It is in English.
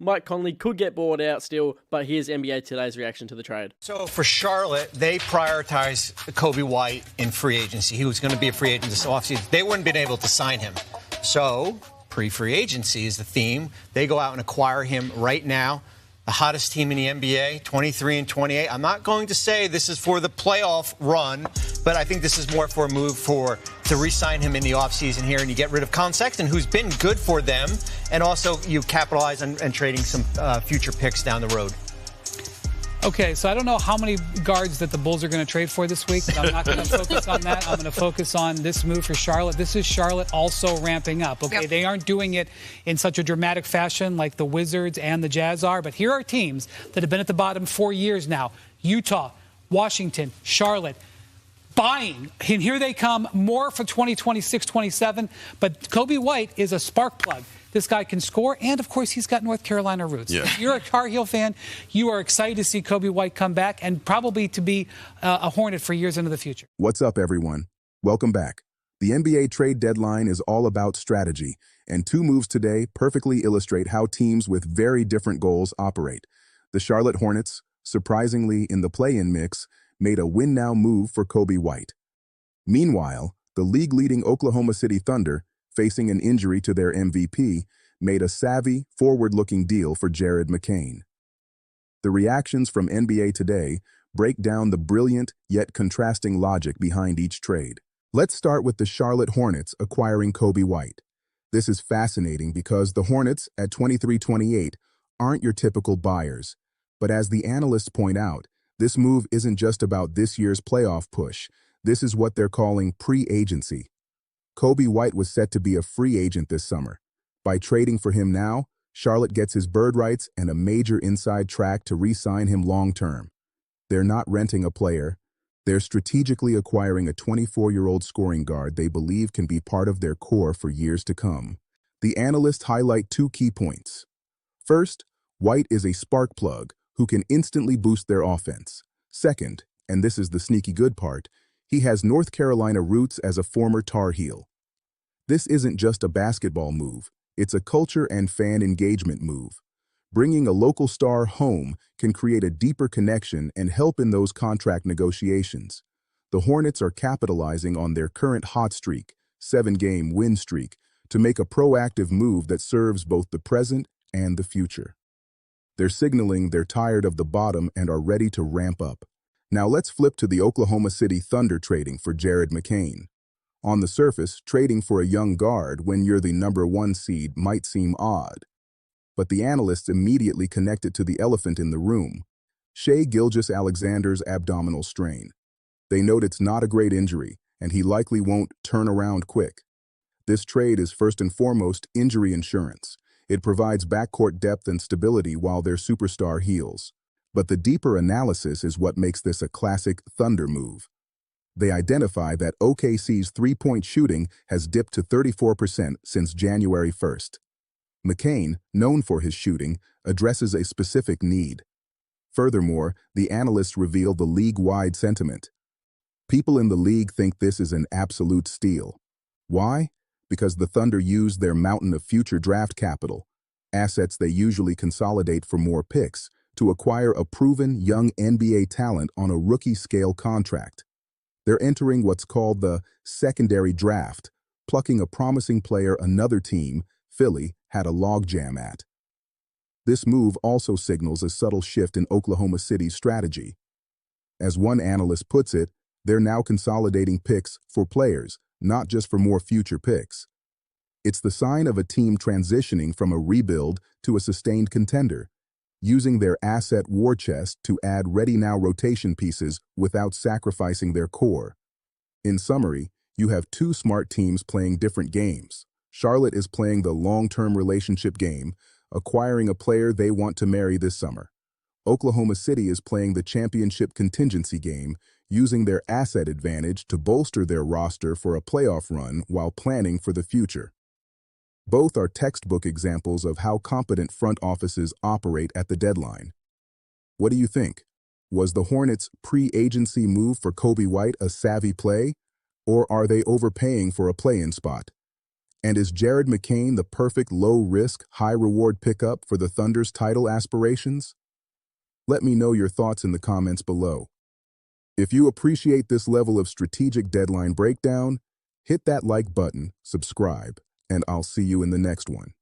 Mike Conley could get bought out still, but here's NBA Today's reaction to the trade. So for Charlotte, they prioritized Coby White in free agency. He was going to be a free agent this offseason. They wouldn't have been able to sign him. So pre-free agency is the theme. They go out and acquire him right now. The hottest team in the NBA, 23-28. I'm not going to say this is for the playoff run, but I think this is more for a move to re-sign him in the offseason here, and you get rid of Colin Sexton, who's been good for them, and also you capitalize on trading some future picks down the road. Okay, so I don't know how many guards that the Bulls are going to trade for this week, but I'm not going to focus on that. I'm going to focus on this move for Charlotte. This is Charlotte also ramping up. Okay, yep. They aren't doing it in such a dramatic fashion like the Wizards and the Jazz are, but here are teams that have been at the bottom 4 years now. Utah, Washington, Charlotte. Buying, and here they come, more for 2026-27, but Coby White is a spark plug. This guy can score, and of course, he's got North Carolina roots. Yeah. If you're a Tar Heel fan, you are excited to see Coby White come back and probably to be a Hornet for years into the future. What's up, everyone? Welcome back. The NBA trade deadline is all about strategy, and two moves today perfectly illustrate how teams with very different goals operate. The Charlotte Hornets, surprisingly in the play-in mix, made a win-now move for Coby White. Meanwhile, the league-leading Oklahoma City Thunder, facing an injury to their MVP, made a savvy, forward-looking deal for Jared McCain. The reactions from NBA Today break down the brilliant yet contrasting logic behind each trade. Let's start with the Charlotte Hornets acquiring Coby White. This is fascinating because the Hornets, at 23-28, aren't your typical buyers. But as the analysts point out, this move isn't just about this year's playoff push. This is what they're calling pre-agency. Coby White was set to be a free agent this summer. By trading for him now, Charlotte gets his bird rights and a major inside track to re-sign him long-term. They're not renting a player. They're strategically acquiring a 24-year-old scoring guard they believe can be part of their core for years to come. The analysts highlight two key points. First, White is a spark plug who can instantly boost their offense. Second, and this is the sneaky good part, he has North Carolina roots as a former Tar Heel. This isn't just a basketball move, it's a culture and fan engagement move. Bringing a local star home can create a deeper connection and help in those contract negotiations. The Hornets are capitalizing on their current hot streak, 7-game win streak, to make a proactive move that serves both the present and the future. They're signaling they're tired of the bottom and are ready to ramp up. Now let's flip to the Oklahoma City Thunder trading for Jared McCain. On the surface, trading for a young guard when you're the #1 seed might seem odd. But the analysts immediately connect it to the elephant in the room, Shai Gilgeous-Alexander's abdominal strain. They note it's not a great injury, and he likely won't turn around quick. This trade is first and foremost injury insurance. It provides backcourt depth and stability while their superstar heals. But the deeper analysis is what makes this a classic Thunder move. They identify that OKC's three-point shooting has dipped to 34% since January 1st. McCain, known for his shooting, addresses a specific need. Furthermore, the analysts reveal the league-wide sentiment. People in the league think this is an absolute steal. Why? Because the Thunder used their mountain of future draft capital, assets they usually consolidate for more picks, to acquire a proven young NBA talent on a rookie-scale contract. They're entering what's called the secondary draft, plucking a promising player another team, Philly, had a logjam at. This move also signals a subtle shift in Oklahoma City's strategy. As one analyst puts it, they're now consolidating picks for players, not just for more future picks. It's the sign of a team transitioning from a rebuild to a sustained contender, using their asset war chest to add ready-now rotation pieces without sacrificing their core. In summary, you have two smart teams playing different games. Charlotte is playing the long-term relationship game, acquiring a player they want to marry this summer. Oklahoma City is playing the championship contingency game, using their asset advantage to bolster their roster for a playoff run while planning for the future. Both are textbook examples of how competent front offices operate at the deadline. What do you think? Was the Hornets' pre-agency move for Coby White a savvy play, or are they overpaying for a play-in spot? And is Jared McCain the perfect low-risk, high-reward pickup for the Thunder's title aspirations? Let me know your thoughts in the comments below. If you appreciate this level of strategic deadline breakdown, hit that like button, subscribe, and I'll see you in the next one.